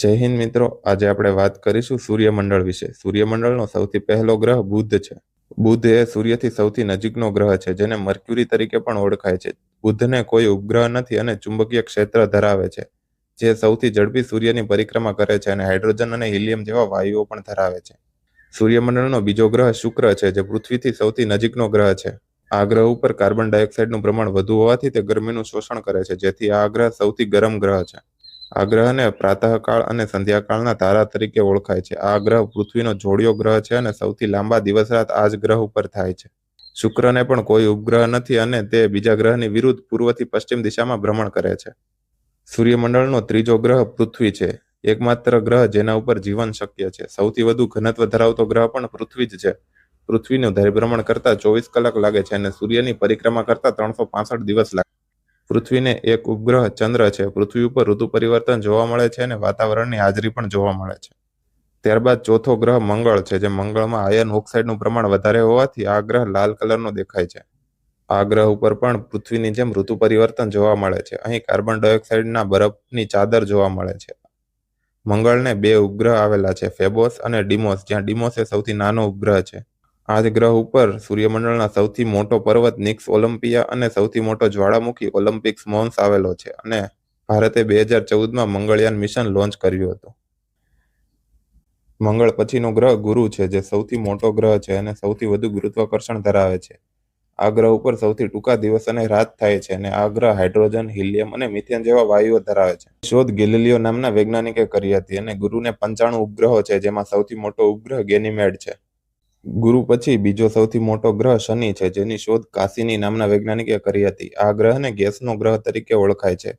જય હિન્દ મિત્રો, આજે આપણે વાત કરીશું સૂર્યમંડળ વિશે. સૂર્યમંડળનો સૌથી પહેલો ગ્રહ બુધ છે. બુધ એ સૂર્યથી સૌથી નજીકનો ગ્રહ છે, જેને મર્ક્યુરી તરીકે પણ ઓળખાય છે. બુધને કોઈ ઉપગ્રહ નથી અને ચુંબકીય ક્ષેત્ર ધરાવે છે, જે સૌથી ઝડપી સૂર્યની પરિક્રમા કરે છે અને હાઇડ્રોજન અને હિલિયમ જેવા વાયુઓ પણ ધરાવે છે. સૂર્યમંડળનો બીજો ગ્રહ શુક્ર છે, જે પૃથ્વીથી સૌથી નજીકનો ગ્રહ છે. આ ગ્રહ ઉપર કાર્બન ડાયોક્સાઇડનું પ્રમાણ વધુ હોવાથી તે ગરમીનું શોષણ કરે છે, જેથી આ ગ્રહ સૌથી ગરમ ગ્રહ છે. આ ગ્રહને પ્રાતઃકાળ અને સંધ્યાકાળના તારા તરીકે ઓળખાય છે. આ ગ્રહ પૃથ્વીનો જોડિયો ગ્રહ છે અને સૌથી લાંબા દિવસ રાત આ જ ગ્રહ ઉપર થાય છે. શુક્રને પણ કોઈ ઉપગ્રહ નથી અને તે બીજા ગ્રહની વિરુદ્ધ પૂર્વથી પશ્ચિમ દિશામાં ભ્રમણ કરે છે. સૂર્યમંડળનો ત્રીજો ગ્રહ પૃથ્વી છે, એકમાત્ર ગ્રહ જેના ઉપર જીવન શક્ય છે. સૌથી વધુ ઘનત્વ ધરાવતો ગ્રહ પણ પૃથ્વી જ છે. પૃથ્વીનું ધરીભ્રમણ કરતા 24 કલાક લાગે છે અને સૂર્યની પરિક્રમા કરતા 365 દિવસ લાગે છે. પૃથ્વીને એક ઉપગ્રહ ચંદ્ર છે. પૃથ્વી ઉપર ઋતુ પરિવર્તન જોવા મળે છે અને વાતાવરણની હાજરી પણ જોવા મળે છે. ત્યારબાદ ચોથો ગ્રહ મંગળ છે, જે મંગળમાં આયર્ન ઓક્સાઇડનું પ્રમાણ વધારે હોવાથી આ ગ્રહ લાલ કલરનો દેખાય છે. આ ગ્રહ ઉપર પણ પૃથ્વીની જેમ ઋતુ પરિવર્તન જોવા મળે છે. અહીં કાર્બન ડાયોક્સાઇડના બરફની ચાદર જોવા મળે છે. મંગળને 2 ઉપગ્રહ આવેલા છે, ફેબોસ અને ડીમોસ, જ્યાં ડીમોસ એ સૌથી નાનો ઉપગ્રહ છે. આ જ ગ્રહ ઉપર સૂર્યમંડળના સૌથી મોટો પર્વત નિક્સ ઓલિમ્પિયા અને સૌથી મોટો જ્વાળામુખી ઓલિમ્પિક્સ મોન્સ આવેલો છે અને ભારતે 2014માં મંગળયાન મિશન લોન્ચ કર્યું હતું. મંગળ પછીનો ગ્રહ ગુરુ છે, જે સૌથી મોટો ગ્રહ છે અને સૌથી વધુ ગુરુત્વાકર્ષણ ધરાવે છે. આ ગ્રહ ઉપર સૌથી ટૂંકા દિવસ અને રાત થાય છે અને આ ગ્રહ હાઇડ્રોજન, હિલિયમ અને મિથેન જેવા વાયુઓ ધરાવે છે. શોધ ગેલિલિયો નામના વૈજ્ઞાનિકે કરી હતી અને ગુરુને 95 ઉપગ્રહો છે, જેમાં સૌથી મોટો ઉપગ્રહ ગેનીમેડ છે. ગુરુ પછી બીજો સૌથી મોટો ગ્રહ શનિ છે, જેની શોધ કાસિની નામના વૈજ્ઞાનિકે કરી હતી. આ ગ્રહને ગેસનો ગ્રહ તરીકે ઓળખાય છે.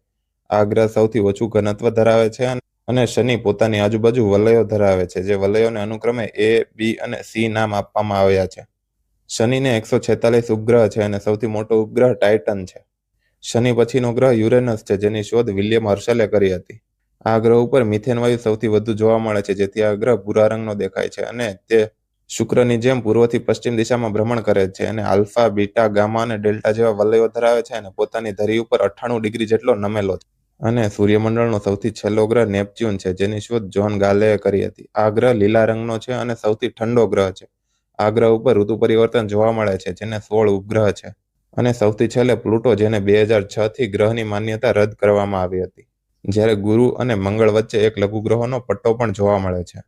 આ ગ્રહ સૌથી ઓછું ઘનત્વ ધરાવે છે અને શનિ પોતાની આજુબાજુ વલયો ધરાવે છે, જે વલયોને અનુક્રમે A, B અને C નામ આપવામાં આવ્યા છે. શનિને 146 ઉપગ્રહ છે અને સૌથી મોટો ઉપગ્રહ ટાઇટન છે. શનિ પછીનો ગ્રહ યુરેનસ છે, જેની શોધ વિલિયમ હર્શલે કરી હતી. આ ગ્રહ ઉપર મિથેન વાયુ સૌથી વધુ જોવા મળે છે, જેથી આ ગ્રહ ભૂરા રંગનો દેખાય છે અને તે શુક્રની જેમ પૂર્વથી પશ્ચિમ દિશામાં ભ્રમણ કરે છે અને આલ્ફા, બીટા, ગામા અને ડેલ્ટા જેવા વલયો ધરાવે છે અને પોતાની ધરી ઉપર 98 ડિગ્રી જેટલો નમેલો છે. અને સૂર્યમંડળનો સૌથી છેલ્લો ગ્રહ નેપચ્યુન છે, જેની શોધ જ્હોન ગાલેએ કરી હતી. આ ગ્રહ લીલા રંગનો છે અને સૌથી ઠંડો ગ્રહ છે. આ ગ્રહ ઉપર ઋતુ પરિવર્તન જોવા મળે છે, જેને 16 ઉપગ્રહ છે. અને સૌથી છેલ્લે પ્લુટો, જેને 2006થી ગ્રહની માન્યતા રદ કરવામાં આવી હતી. જ્યારે ગુરુ અને મંગળ વચ્ચે એક લઘુગ્રહોનો પટ્ટો પણ જોવા મળે છે.